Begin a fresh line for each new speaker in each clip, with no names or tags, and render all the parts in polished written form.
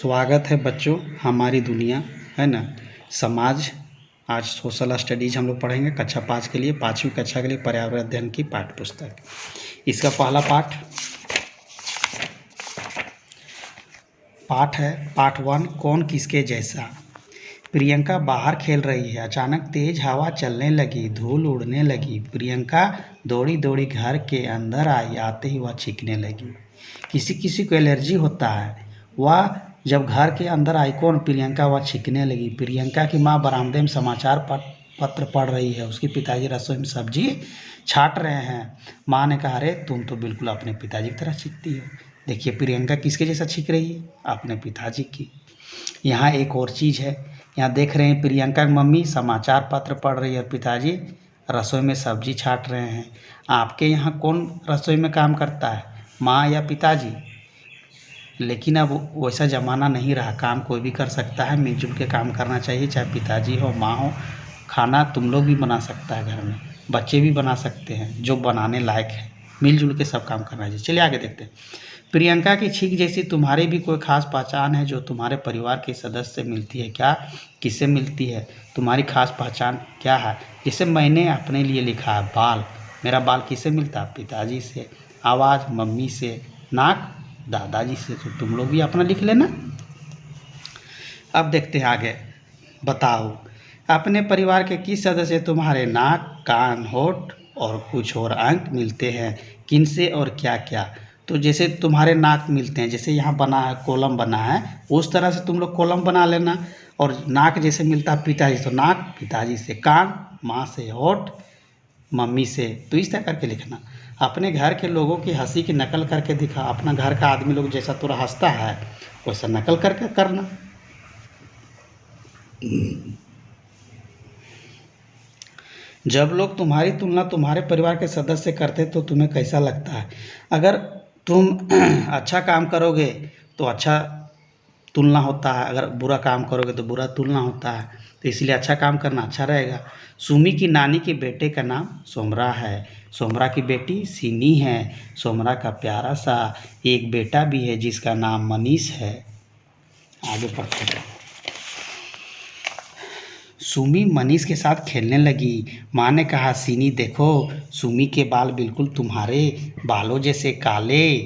स्वागत है बच्चों। हमारी दुनिया है ना, समाज। आज सोशल स्टडीज हम लोग पढ़ेंगे कक्षा 5 के लिए, 5वीं कक्षा के लिए पर्यावरण अध्ययन की पाठ्य पुस्तक। इसका पहला पाठ है पाठ 1, कौन किसके जैसा। प्रियंका बाहर खेल रही है, अचानक तेज हवा चलने लगी, धूल उड़ने लगी। प्रियंका दौड़ी दौड़ी घर के अंदर आई, आते ही वह चीखने लगी। किसी किसी को एलर्जी होता है। वह जब घर के अंदर आई, कौन? प्रियंका। वह चीखने लगी। प्रियंका की माँ बरामदे में समाचार पत्र पढ़ रही है। उसके पिताजी रसोई में सब्जी छाट रहे हैं। माँ ने कहा, अरे तुम तो बिल्कुल अपने पिताजी की तरह चीखती हो। देखिए प्रियंका किसके जैसा चीख रही है? अपने पिताजी की। यहाँ एक और चीज़ है, यहाँ देख रहे हैं प्रियंका की मम्मी समाचार पत्र पढ़ रही है और पिताजी रसोई में सब्जी छाट रहे हैं। आपके यहाँ कौन रसोई में काम करता है, माँ या पिताजी? लेकिन अब वैसा ज़माना नहीं रहा, काम कोई भी कर सकता है, मिलजुल के काम करना चाहिए, चाहे पिताजी हो माँ हो। खाना तुम लोग भी बना सकता है, घर में बच्चे भी बना सकते हैं, जो बनाने लायक है। मिलजुल के सब काम करना चाहिए। चलिए आगे देखते हैं। प्रियंका की छींक जैसी तुम्हारी भी कोई खास पहचान है जो तुम्हारे परिवार के सदस्य से मिलती है क्या? किससे मिलती है? तुम्हारी खास पहचान क्या है? जैसे मैंने अपने लिए लिखा है बाल, मेरा बाल किससे मिलता है? पिताजी से। आवाज़ मम्मी से। नाक दादाजी से। तो तुम लोग भी अपना लिख लेना। अब देखते हैं आगे। बताओ अपने परिवार के किस सदस्य तुम्हारे नाक, कान, होठ और कुछ और अंग मिलते हैं? किनसे और क्या क्या? तो जैसे तुम्हारे नाक मिलते हैं, जैसे यहाँ बना है कॉलम बना है, उस तरह से तुम लोग कॉलम बना लेना। और नाक जैसे मिलता है पिताजी, तो नाक पिताजी से। कान माँ से। होठ मम्मी से। तो इस तरह करके लिखना। अपने घर के लोगों की हंसी की नकल करके दिखा। अपना घर का आदमी लोग जैसा तुरा हंसता है वैसा नकल करके करना। जब लोग तुम्हारी तुलना तुम्हारे परिवार के सदस्य करते तो तुम्हें कैसा लगता है? अगर तुम अच्छा काम करोगे तो अच्छा तुलना होता है, अगर बुरा काम करोगे तो बुरा तुलना होता है। तो इसलिए अच्छा काम करना अच्छा रहेगा। सुमी की नानी के बेटे का नाम सोमरा है। सोमरा की बेटी सीनी है। सोमरा का प्यारा सा एक बेटा भी है जिसका नाम मनीष है। आगे पढ़ते हैं। सुमी मनीष के साथ खेलने लगी। माँ ने कहा, सीनी देखो, सुमी के बाल बिल्कुल तुम्हारे बालों जैसे काले,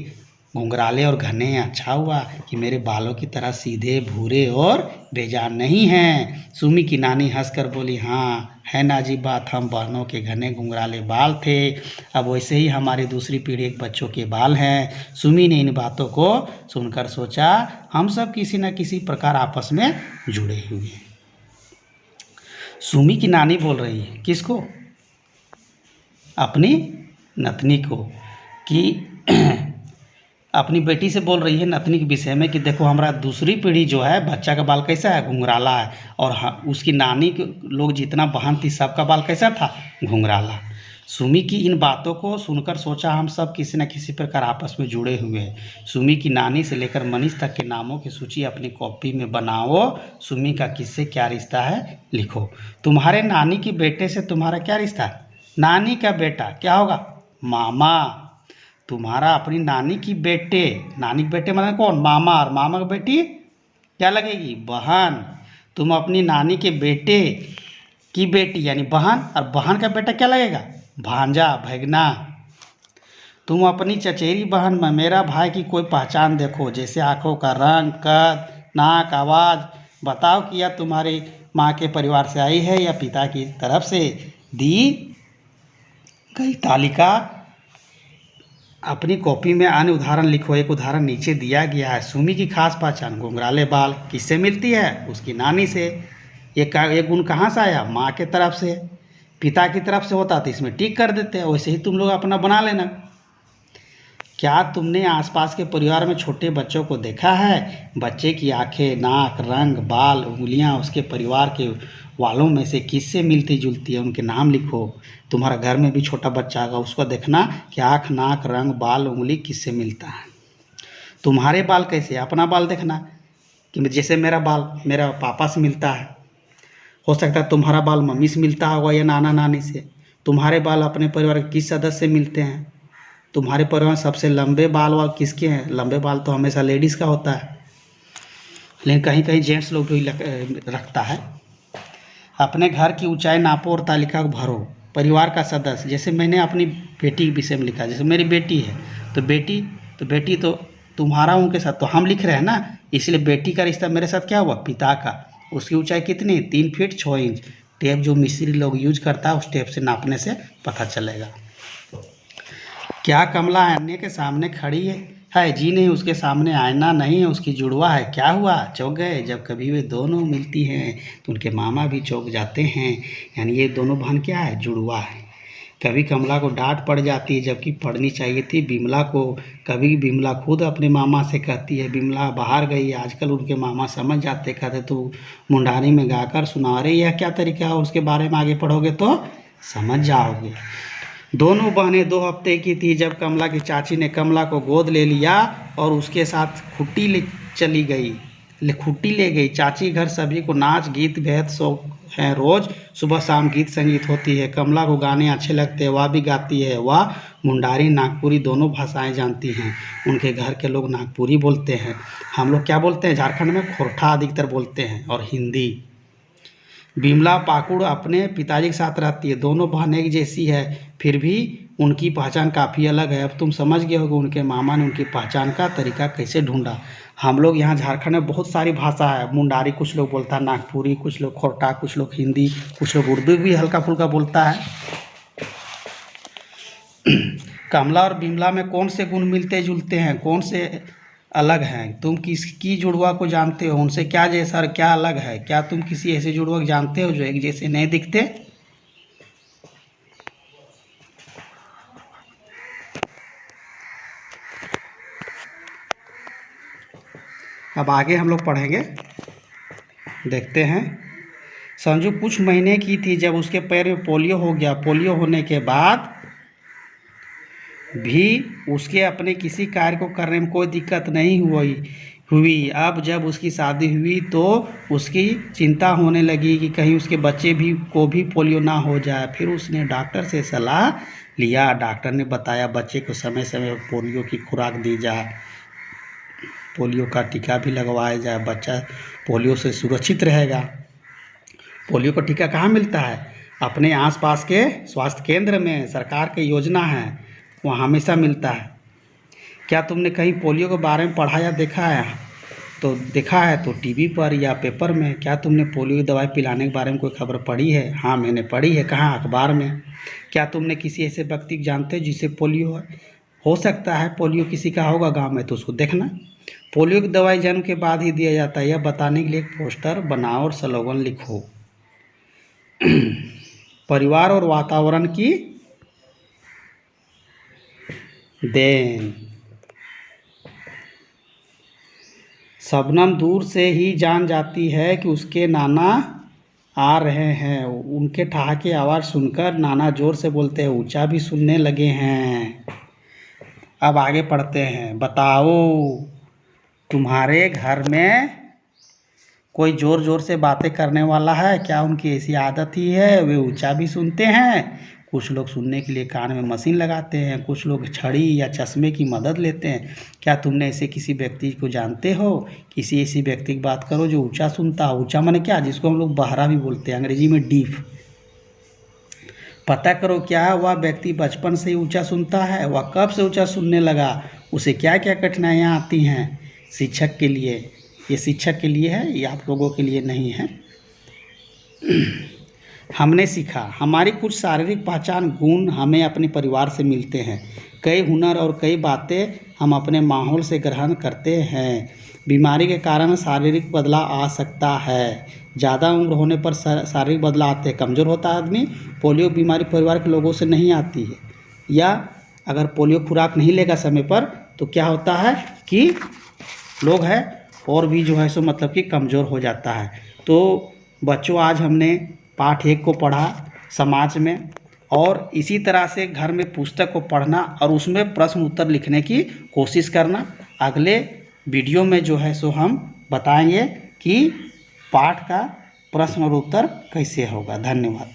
घुंघराले और घने हैं। अच्छा हुआ कि मेरे बालों की तरह सीधे, भूरे और बेजान नहीं हैं। सुमी की नानी हंसकर बोली, हाँ है ना अजीब बात, हम बहनों के घने घुंघराले बाल थे, अब वैसे ही हमारी दूसरी पीढ़ी के बच्चों के बाल हैं। सुमी ने इन बातों को सुनकर सोचा, हम सब किसी न किसी प्रकार आपस में जुड़े हुए हैं। सुमी की नानी बोल रही है किसको? अपनी नतनी को। कि अपनी बेटी से बोल रही है नतनी के विषय में कि देखो हमारा दूसरी पीढ़ी जो है, बच्चा का बाल कैसा है? घुंघराला है। और हाँ, उसकी नानी के लोग जितना बहन थी सबका बाल कैसा था? घुंघराला। सुमी की इन बातों को सुनकर सोचा, हम सब किसी न किसी प्रकार आपस में जुड़े हुए हैं। सुमी की नानी से लेकर मनीष तक के नामों की सूची अपनी कॉपी में बनाओ। सुमी का किससे क्या रिश्ता है लिखो। तुम्हारे नानी के बेटे से तुम्हारा क्या रिश्ता है? नानी का बेटा क्या होगा? मामा। तुम्हारा अपनी नानी की बेटे, नानी के बेटे मतलब कौन? मामा। और मामा की बेटी क्या लगेगी? बहन। तुम अपनी नानी के बेटे की बेटी यानी बहन, और बहन का बेटा क्या लगेगा? भांजा, भैगना। तुम अपनी चचेरी बहन में मेरा भाई की कोई पहचान देखो, जैसे आंखों का रंग, कद, नाक, आवाज़। बताओ कि यह तुम्हारी माँ के परिवार से आई है या पिता की तरफ से। दी गई तालिका अपनी कॉपी में अन्य उदाहरण लिखो। एक उदाहरण नीचे दिया गया है। सुमी की खास पहचान घुंघराले बाल किससे मिलती है? उसकी नानी से। ये गुण कहाँ से आया? माँ के तरफ से। पिता की तरफ से होता तो इसमें टिक कर देते हैं। वैसे ही तुम लोग अपना बना लेना। क्या तुमने आसपास के परिवार में छोटे बच्चों को देखा है? बच्चे की आंखें, नाक, रंग, बाल, उंगलियां उसके परिवार के वालों में से किससे मिलती जुलती है? उनके नाम लिखो। तुम्हारा घर में भी छोटा बच्चा होगा, उसको देखना कि आँख, नाक, रंग, बाल, उंगली किससे मिलता है। तुम्हारे बाल कैसे? अपना बाल देखना कि जैसे मेरा बाल मेरा पापा से मिलता है, हो सकता है तुम्हारा बाल मम्मी से मिलता होगा या नाना नानी से। तुम्हारे बाल अपने परिवार के किस सदस्य से मिलते हैं? तुम्हारे परिवार में सबसे लंबे बाल किसके हैं? लंबे बाल तो हमेशा लेडीज़ का होता है। लेकिन कहीं कहीं जेंट्स लोग भी रखता है। अपने घर की ऊंचाई नापो और तालिका को भरो। परिवार का सदस्य, जैसे मैंने अपनी बेटी के विषय में लिखा, जैसे मेरी बेटी है तो बेटी तो तुम्हारा उनके साथ तो हम लिख रहे हैं ना, इसलिए बेटी का रिश्ता मेरे साथ क्या हुआ, पिता का। उसकी ऊंचाई कितनी, 3 फीट 6 इंच। टेप जो मिस्त्री लोग यूज करता है उस टेप से नापने से पता चलेगा। क्या कमला आईने के सामने खड़ी है? जी नहीं, उसके सामने आईना नहीं है, उसकी जुड़वा है। क्या हुआ, चौंक गए? जब कभी वे दोनों मिलती हैं तो उनके मामा भी चौंक जाते हैं। यानी ये दोनों बहन क्या है, जुड़वा है। कभी कमला को डांट पड़ जाती है जबकि पढ़नी चाहिए थी बिमला को। कभी बिमला खुद अपने मामा से कहती है बिमला बाहर गई, आजकल उनके मामा समझ जाते, कहते तो मुंडारी में गाकर सुना रही है। क्या तरीका है उसके बारे में आगे पढ़ोगे तो समझ जाओगे। दोनों बहनें 2 हफ्ते की थी जब कमला की चाची ने कमला को गोद ले लिया और उसके साथ खुट्टी ले गई। चाची घर सभी को नाच गीत बेहद शौक है। रोज सुबह शाम गीत संगीत होती है। कमला को गाने अच्छे लगते हैं, वह भी गाती है। वह मुंडारी नागपुरी दोनों भाषाएं जानती हैं। उनके घर के लोग नागपुरी बोलते हैं। हम लोग क्या बोलते हैं, झारखंड में खोरठा अधिकतर बोलते हैं, और हिंदी। बिमला पाकुड़ अपने पिताजी के साथ रहती है। दोनों बहन एक जैसी है, फिर भी उनकी पहचान काफ़ी अलग है। अब तुम समझ गए होगे उनके मामा ने उनकी पहचान का तरीका कैसे ढूंढा। हम लोग यहाँ झारखंड में बहुत सारी भाषा है। मुंडारी कुछ लोग बोलता है, नागपुरी कुछ लोग, खोरठा कुछ लोग, हिंदी कुछ लोग, उर्दू भी हल्का फुल्का बोलता है। कमला और बिमला में कौन से गुण मिलते जुलते हैं, कौन से अलग हैं? तुम किसकी जुड़वा को जानते हो, उनसे क्या जैसा और क्या अलग है? क्या तुम किसी ऐसे जुड़वा को जानते हो जो एक जैसे नहीं दिखते? अब आगे हम लोग पढ़ेंगे, देखते हैं। संजू कुछ महीने की थी जब उसके पैर में पोलियो हो गया। पोलियो होने के बाद भी उसके अपने किसी कार्य को करने में कोई दिक्कत नहीं हुई। अब जब उसकी शादी हुई तो उसकी चिंता होने लगी कि कहीं उसके बच्चे को भी पोलियो ना हो जाए। फिर उसने डॉक्टर से सलाह लिया। डॉक्टर ने बताया बच्चे को समय समय पर पोलियो की खुराक दी जाए, पोलियो का टीका भी लगवाया जाए, बच्चा पोलियो से सुरक्षित रहेगा। पोलियो का टीका कहाँ मिलता है? अपने आसपास के स्वास्थ्य केंद्र में, सरकार की योजना है, वहाँ हमेशा मिलता है। क्या तुमने कहीं पोलियो के बारे में पढ़ा या देखा है? देखा है तो टीवी पर या पेपर में। क्या तुमने पोलियो की दवाई पिलाने के बारे में कोई खबर पढ़ी है? हाँ, मैंने पढ़ी है। कहाँ? अखबार में। क्या तुमने किसी ऐसे व्यक्ति को जानते हो जिसे पोलियो है? हो सकता है पोलियो किसी का होगा गांव में, तो उसको देखना। पोलियो की दवाई जन्म के बाद ही दिया जाता है, यह बताने के लिए एक पोस्टर बनाओ और स्लोगन लिखो। परिवार और वातावरण की देन। शबनम दूर से ही जान जाती है कि उसके नाना आ रहे हैं। उनके ठहाके आवाज़ सुनकर नाना जोर से बोलते हैं, ऊंचा भी सुनने लगे हैं। अब आगे पढ़ते हैं। बताओ तुम्हारे घर में कोई ज़ोर ज़ोर से बातें करने वाला है? क्या उनकी ऐसी आदत ही है वे ऊंचा भी सुनते हैं? कुछ लोग सुनने के लिए कान में मशीन लगाते हैं, कुछ लोग छड़ी या चश्मे की मदद लेते हैं। क्या तुमने ऐसे किसी व्यक्ति को जानते हो? किसी ऐसी व्यक्ति की बात करो जो ऊंचा सुनता हो। ऊंचा माने क्या? जिसको हम लोग बहरा भी बोलते हैं, अंग्रेजी में डीफ। पता करो क्या वह व्यक्ति बचपन से ही ऊंचा सुनता है? वह कब से ऊंचा सुनने लगा? उसे क्या क्या कठिनाइयाँ आती हैं? शिक्षक के लिए, ये शिक्षक के लिए है, ये आप लोगों के लिए नहीं है। हमने सीखा। हमारी कुछ शारीरिक पहचान गुण हमें अपने परिवार से मिलते हैं। कई हुनर और कई बातें हम अपने माहौल से ग्रहण करते हैं। बीमारी के कारण शारीरिक बदलाव आ सकता है। ज़्यादा उम्र होने पर शारीरिक बदलाव आते हैं, कमज़ोर होता है आदमी। पोलियो बीमारी परिवार के लोगों से नहीं आती है, या अगर पोलियो खुराक नहीं लेगा समय पर तो क्या होता है कि लोग हैं और भी जो है सो मतलब कि कमज़ोर हो जाता है। तो बच्चों, आज हमने पाठ 1 को पढ़ा समाज में, और इसी तरह से घर में पुस्तक को पढ़ना और उसमें प्रश्न उत्तर लिखने की कोशिश करना। अगले वीडियो में जो है सो हम बताएंगे कि पाठ का प्रश्न और उत्तर कैसे होगा। धन्यवाद।